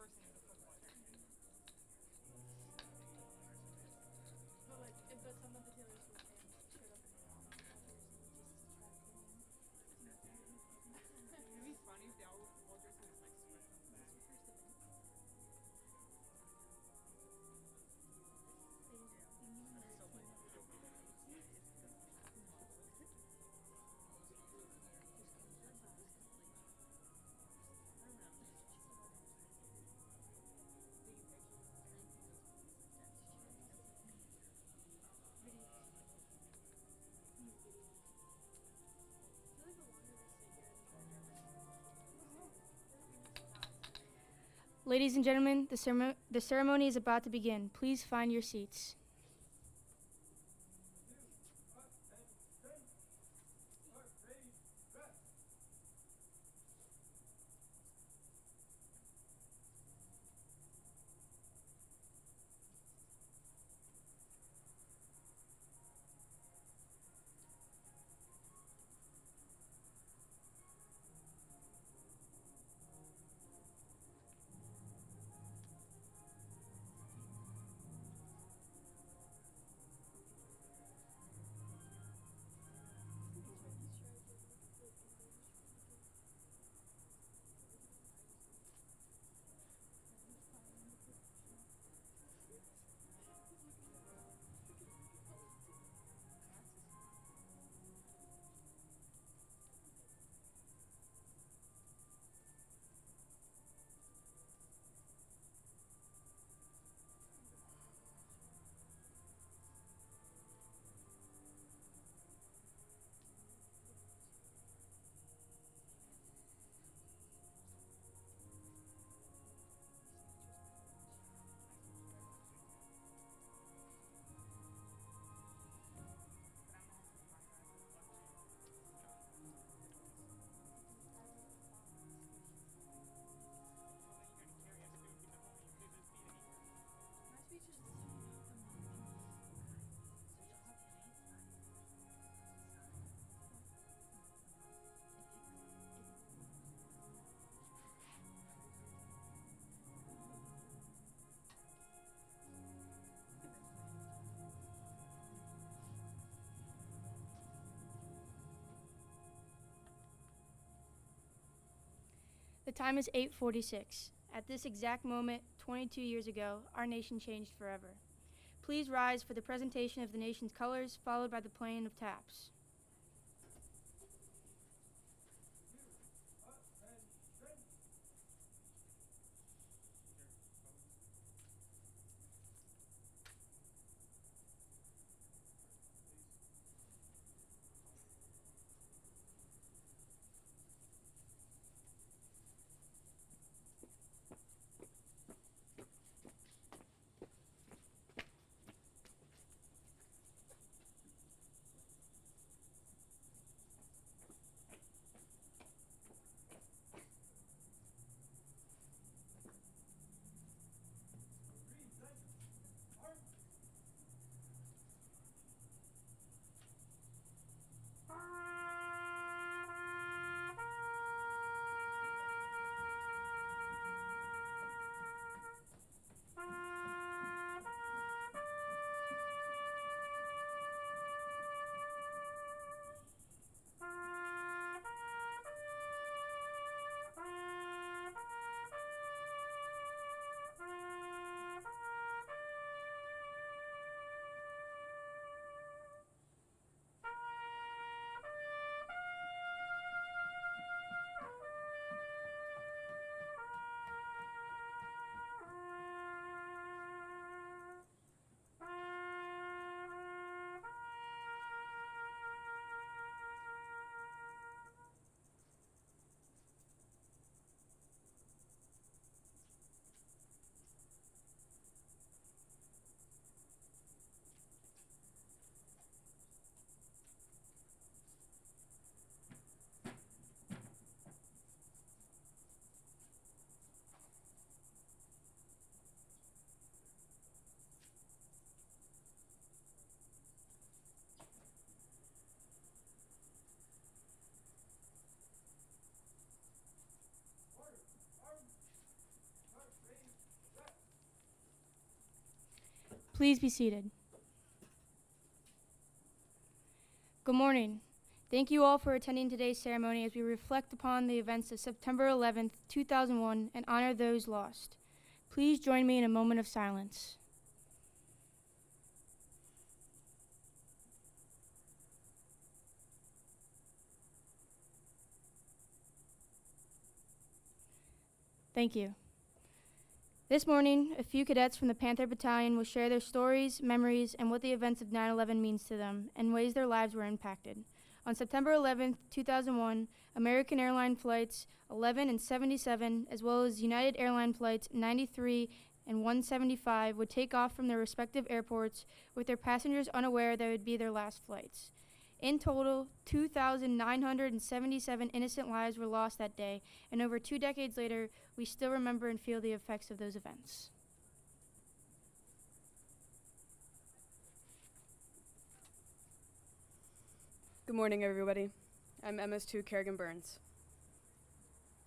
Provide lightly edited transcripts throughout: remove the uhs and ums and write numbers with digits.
But like, but some of the Taylor Swift fans showed up in their Jesus track thing. It'd be funny if they all wore dresses and just like swept on the back. What's your first event? That's so funny. Ladies and gentlemen, the ceremony is about to begin. Please find your seats. The time is 8:46. At this exact moment, 22 years ago, our nation changed forever. Please rise for the presentation of the nation's colors, followed by the playing of taps. Please be seated. Good morning. Thank you all for attending today's ceremony as we reflect upon the events of September 11th, 2001 and honor those lost. Please join me in a moment of silence. Thank you. This morning, a few cadets from the Panther Battalion will share their stories, memories, and what the events of 9/11 means to them and ways their lives were impacted. On September 11th, 2001, American Airlines flights 11 and 77, as well as United Airlines flights 93 and 175 would take off from their respective airports with their passengers unaware that it would be their last flights. In total, 2,977 innocent lives were lost that day, and over 2 decades later, we still remember and feel the effects of those events. Good morning, everybody. I'm MS2 Kerrigan Burns.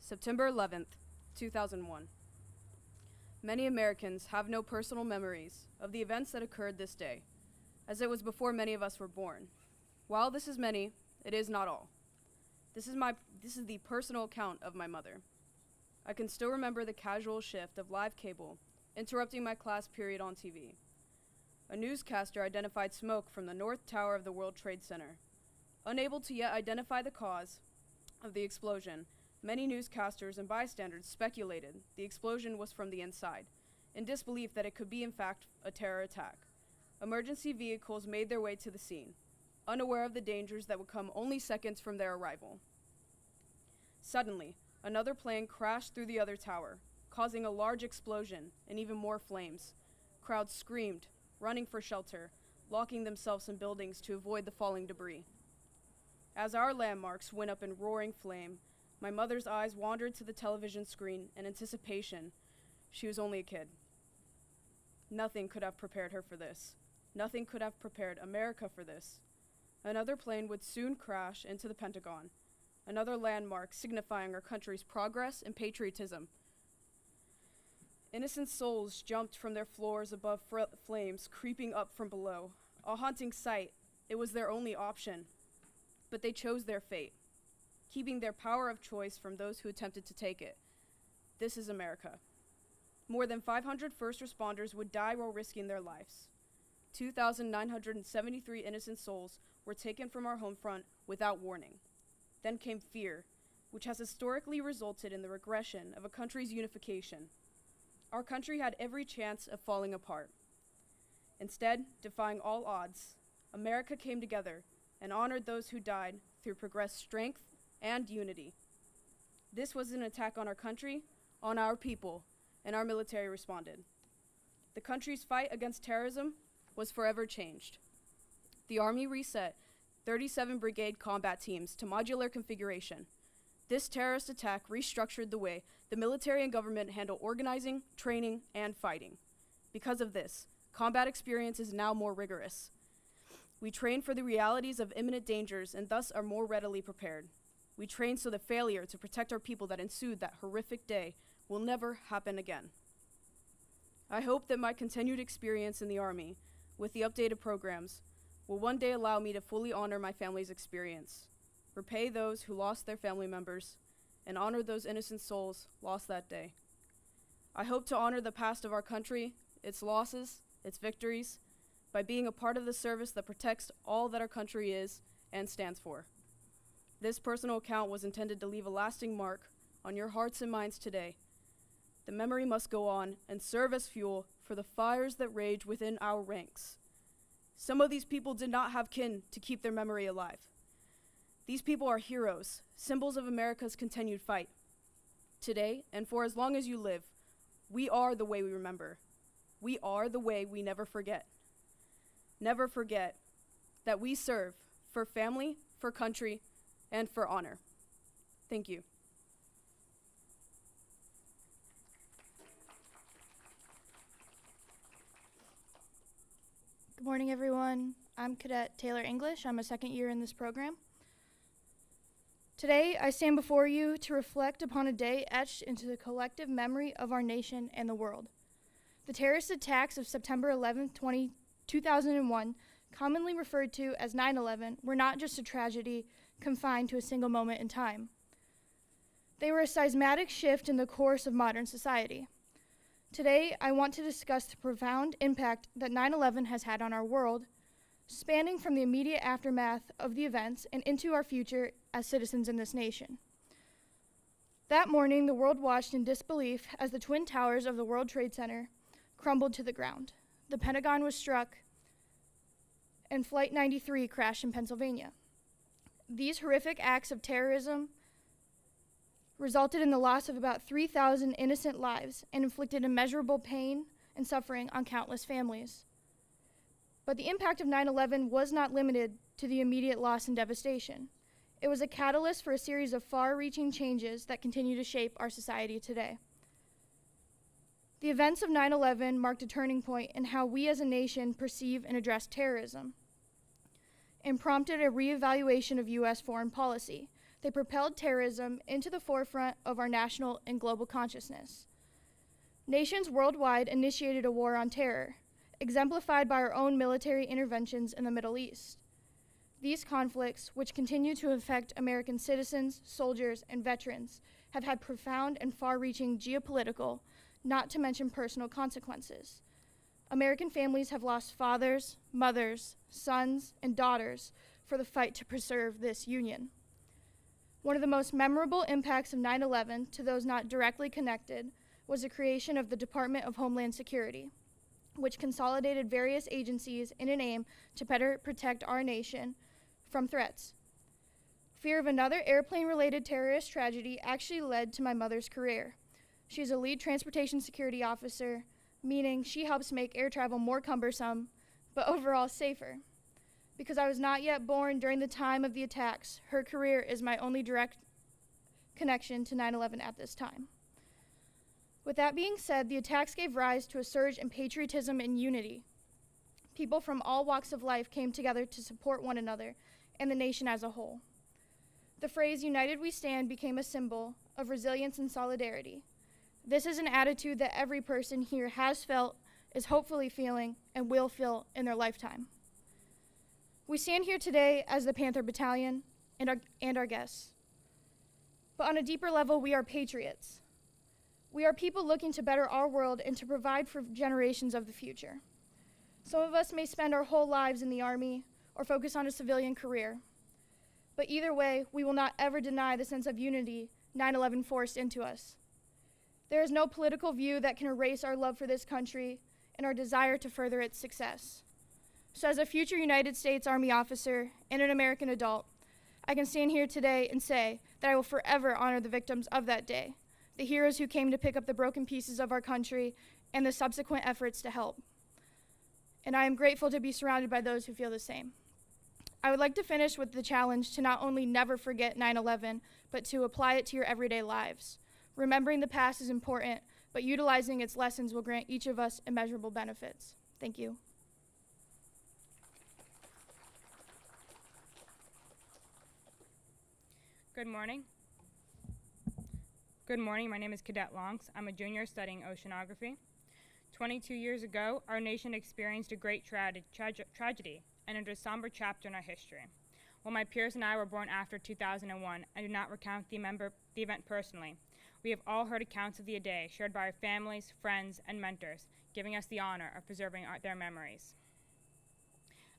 September 11th, 2001. Many Americans have no personal memories of the events that occurred this day, as it was before many of us were born. While this is many, it is not all. This is the personal account of my mother. I can still remember the casual shift of live cable interrupting my class period on TV. A newscaster identified smoke from the North Tower of the World Trade Center. Unable to yet identify the cause of the explosion, many newscasters and bystanders speculated the explosion was from the inside, in disbelief that it could be in fact a terror attack. Emergency vehicles made their way to the scene, unaware of the dangers that would come only seconds from their arrival. Suddenly, another plane crashed through the other tower, causing a large explosion and even more flames. Crowds screamed, running for shelter, locking themselves in buildings to avoid the falling debris. As our landmarks went up in roaring flame, my mother's eyes wandered to the television screen in anticipation. She was only a kid. Nothing could have prepared her for this. Nothing could have prepared America for this. Another plane would soon crash into the Pentagon, another landmark signifying our country's progress and patriotism. Innocent souls jumped from their floors above flames creeping up from below. A haunting sight, it was their only option. But they chose their fate, keeping their power of choice from those who attempted to take it. This is America. More than 500 first responders would die while risking their lives. 2,973 innocent souls were taken from our home front without warning. Then came fear, which has historically resulted in the regression of a country's unification. Our country had every chance of falling apart. Instead, defying all odds, America came together and honored those who died through progressed strength and unity. This was an attack on our country, on our people, and our military responded. The country's fight against terrorism was forever changed. The Army reset 37 brigade combat teams to modular configuration. This terrorist attack restructured the way the military and government handle organizing, training, and fighting. Because of this, combat experience is now more rigorous. We train for the realities of imminent dangers and thus are more readily prepared. We train so the failure to protect our people that ensued that horrific day will never happen again. I hope that my continued experience in the Army, with the updated programs, will one day allow me to fully honor my family's experience, repay those who lost their family members, and honor those innocent souls lost that day. I hope to honor the past of our country, its losses, its victories, by being a part of the service that protects all that our country is and stands for. This personal account was intended to leave a lasting mark on your hearts and minds today. The memory must go on and serve as fuel for the fires that rage within our ranks. Some of these people did not have kin to keep their memory alive. These people are heroes, symbols of America's continued fight. Today, and for as long as you live, we are the way we remember. We are the way we never forget. Never forget that we serve for family, for country, and for honor. Thank you. Good morning, everyone. I'm Cadet Taylor English. I'm a second year in this program. Today, I stand before you to reflect upon a day etched into the collective memory of our nation and the world. The terrorist attacks of September 11, 2001, commonly referred to as 9/11, were not just a tragedy confined to a single moment in time. They were a seismic shift in the course of modern society. Today, I want to discuss the profound impact that 9/11 has had on our world, spanning from the immediate aftermath of the events and into our future as citizens in this nation. That morning, the world watched in disbelief as the Twin Towers of the World Trade Center crumbled to the ground. The Pentagon was struck, and Flight 93 crashed in Pennsylvania. These horrific acts of terrorism resulted in the loss of about 3,000 innocent lives and inflicted immeasurable pain and suffering on countless families. But the impact of 9/11 was not limited to the immediate loss and devastation. It was a catalyst for a series of far-reaching changes that continue to shape our society today. The events of 9/11 marked a turning point in how we as a nation perceive and address terrorism, and prompted a reevaluation of U.S. foreign policy. They propelled terrorism into the forefront of our national and global consciousness. Nations worldwide initiated a war on terror, exemplified by our own military interventions in the Middle East. These conflicts, which continue to affect American citizens, soldiers, and veterans, have had profound and far-reaching geopolitical, not to mention personal consequences. American families have lost fathers, mothers, sons, and daughters for the fight to preserve this union. One of the most memorable impacts of 9/11, to those not directly connected, was the creation of the Department of Homeland Security, which consolidated various agencies in an aim to better protect our nation from threats. Fear of another airplane-related terrorist tragedy actually led to my mother's career. She is a lead transportation security officer, meaning she helps make air travel more cumbersome, but overall safer. Because I was not yet born during the time of the attacks, her career is my only direct connection to 9/11 at this time. With that being said, the attacks gave rise to a surge in patriotism and unity. People from all walks of life came together to support one another and the nation as a whole. The phrase "United we stand" became a symbol of resilience and solidarity. This is an attitude that every person here has felt, is hopefully feeling, and will feel in their lifetime. We stand here today as the Panther Battalion and our guests. But on a deeper level, we are patriots. We are people looking to better our world and to provide for generations of the future. Some of us may spend our whole lives in the Army or focus on a civilian career. But either way, we will not ever deny the sense of unity 9/11 forced into us. There is no political view that can erase our love for this country and our desire to further its success. So as a future United States Army officer and an American adult, I can stand here today and say that I will forever honor the victims of that day, the heroes who came to pick up the broken pieces of our country, and the subsequent efforts to help. And I am grateful to be surrounded by those who feel the same. I would like to finish with the challenge to not only never forget 9/11, but to apply it to your everyday lives. Remembering the past is important, but utilizing its lessons will grant each of us immeasurable benefits. Thank you. Good morning. Good morning, my name is Cadet Longs. I'm a junior studying oceanography. 22 years ago, our nation experienced a great tragedy and entered a somber chapter in our history. While my peers and I were born after 2001, I do not recount the event personally. We have all heard accounts of the day shared by our families, friends, and mentors, giving us the honor of preserving their memories.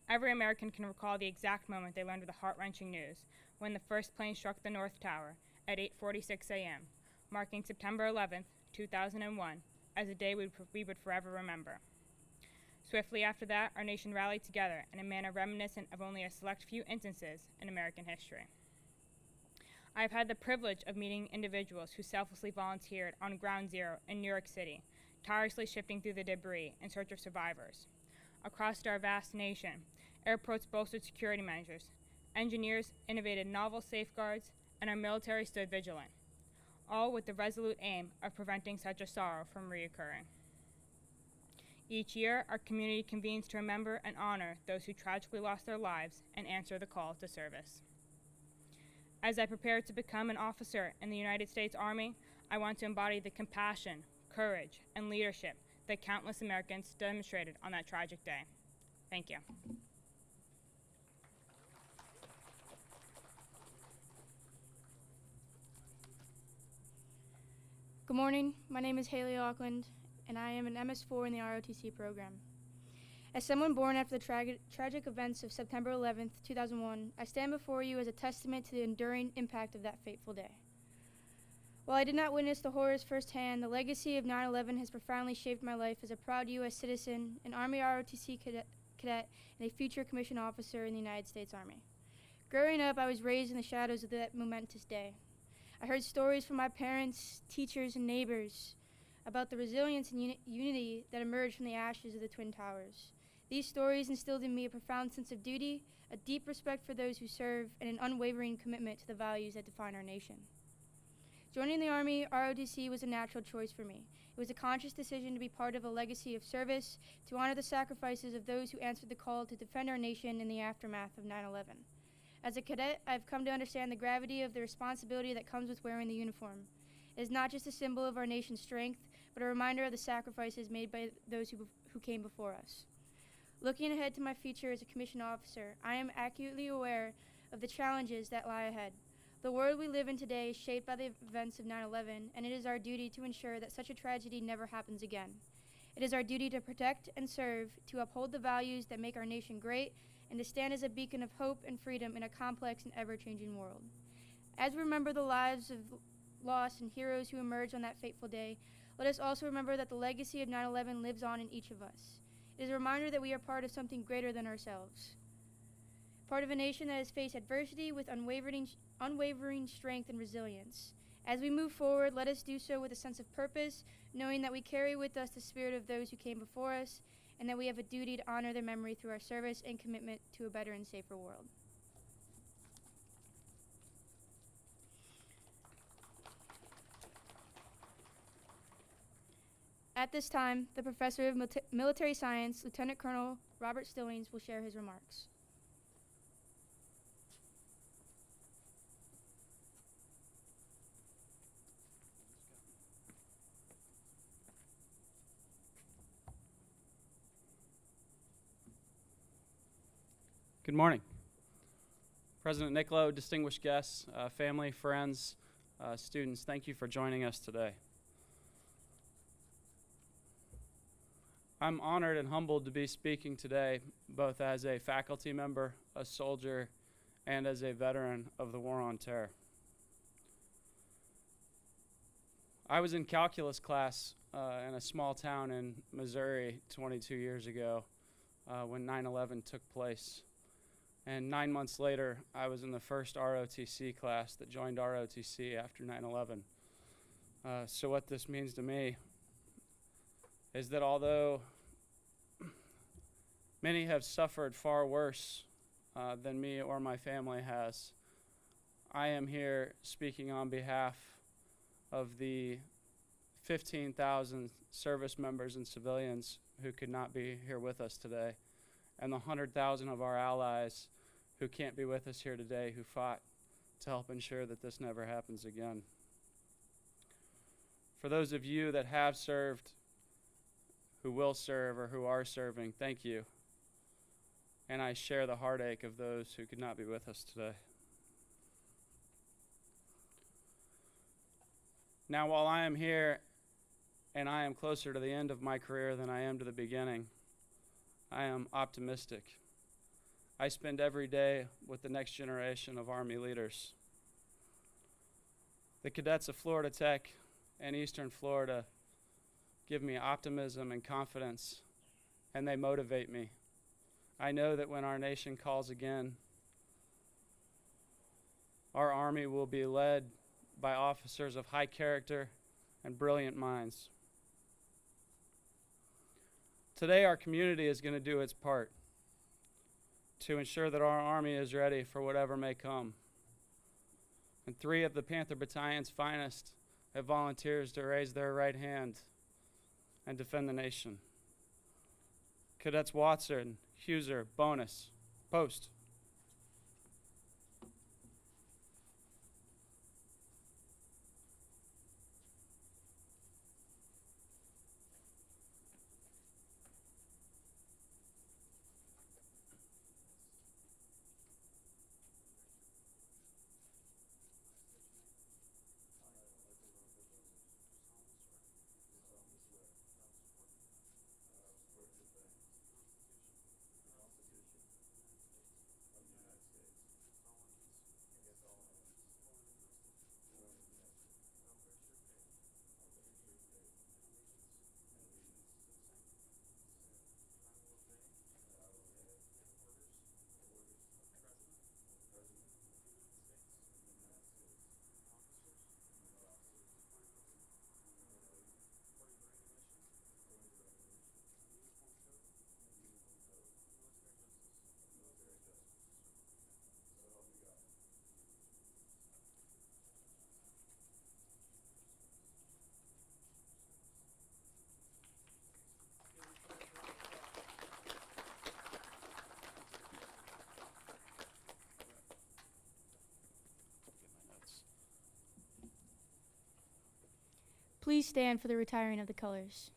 Every American can recall the exact moment they learned of the heart-wrenching news when the first plane struck the North Tower at 8:46 a.m., marking September 11th, 2001, as a day we would forever remember. Swiftly after that, our nation rallied together in a manner reminiscent of only a select few instances in American history. I have had the privilege of meeting individuals who selflessly volunteered on Ground Zero in New York City, tirelessly shifting through the debris in search of survivors. Across our vast nation, airports bolstered security measures, engineers innovated novel safeguards, and our military stood vigilant, all with the resolute aim of preventing such a sorrow from reoccurring. Each year, our community convenes to remember and honor those who tragically lost their lives and answer the call to service. As I prepare to become an officer in the United States Army, I want to embody the compassion, courage, and leadership that countless Americans demonstrated on that tragic day. Thank you. Good morning, my name is Cadet Ackland, and I am an MS4 in the ROTC program. As someone born after the tragic events of September 11th, 2001, I stand before you as a testament to the enduring impact of that fateful day. While I did not witness the horrors firsthand, the legacy of 9/11 has profoundly shaped my life as a proud U.S. citizen, an Army ROTC cadet, and a future commissioned officer in the United States Army. Growing up, I was raised in the shadows of that momentous day. I heard stories from my parents, teachers, and neighbors about the resilience and unity that emerged from the ashes of the Twin Towers. These stories instilled in me a profound sense of duty, a deep respect for those who serve, and an unwavering commitment to the values that define our nation. Joining the Army ROTC was a natural choice for me. It was a conscious decision to be part of a legacy of service, to honor the sacrifices of those who answered the call to defend our nation in the aftermath of 9/11. As a cadet, I've come to understand the gravity of the responsibility that comes with wearing the uniform. It is not just a symbol of our nation's strength, but a reminder of the sacrifices made by those who came before us. Looking ahead to my future as a commissioned officer, I am acutely aware of the challenges that lie ahead. The world we live in today is shaped by the events of 9/11, and it is our duty to ensure that such a tragedy never happens again. It is our duty to protect and serve, to uphold the values that make our nation great, and to stand as a beacon of hope and freedom in a complex and ever-changing world. As we remember the lives of lost and heroes who emerged on that fateful day, let us also remember that the legacy of 9/11 lives on in each of us. It is a reminder that we are part of something greater than ourselves, part of a nation that has faced adversity with unwavering strength and resilience. As we move forward, let us do so with a sense of purpose, knowing that we carry with us the spirit of those who came before us, and that we have a duty to honor their memory through our service and commitment to a better and safer world. At this time, the Professor of Military Science, Lieutenant Colonel Robert Stillings, will share his remarks. Good morning. President Niccolo, distinguished guests, family, friends, students, thank you for joining us today. I'm honored and humbled to be speaking today, both as a faculty member, a soldier, and as a veteran of the War on Terror. I was in calculus class in a small town in Missouri 22 years ago when 9/11 took place. And 9 months later, I was in the first ROTC class that joined ROTC after 9/11. So what this means to me is that although many have suffered far worse than me or my family has, I am here speaking on behalf of the 15,000 service members and civilians who could not be here with us today, and the 100,000 of our allies who can't be with us here today, who fought to help ensure that this never happens again. For those of you that have served, who will serve, or who are serving, thank you. And I share the heartache of those who could not be with us today. Now, while I am here and I am closer to the end of my career than I am to the beginning, I am optimistic. I spend every day with the next generation of Army leaders. The cadets of Florida Tech and Eastern Florida give me optimism and confidence, and they motivate me. I know that when our nation calls again, our Army will be led by officers of high character and brilliant minds. Today, our community is going to do its part to ensure that our Army is ready for whatever may come. And 3 of the Panther Battalion's finest have volunteers to raise their right hand and defend the nation. Cadets Watson, Huser, Bonus, Post. Please stand for the retiring of the colors.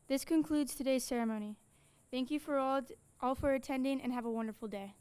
This concludes today's ceremony. Thank you for all for attending and have a wonderful day.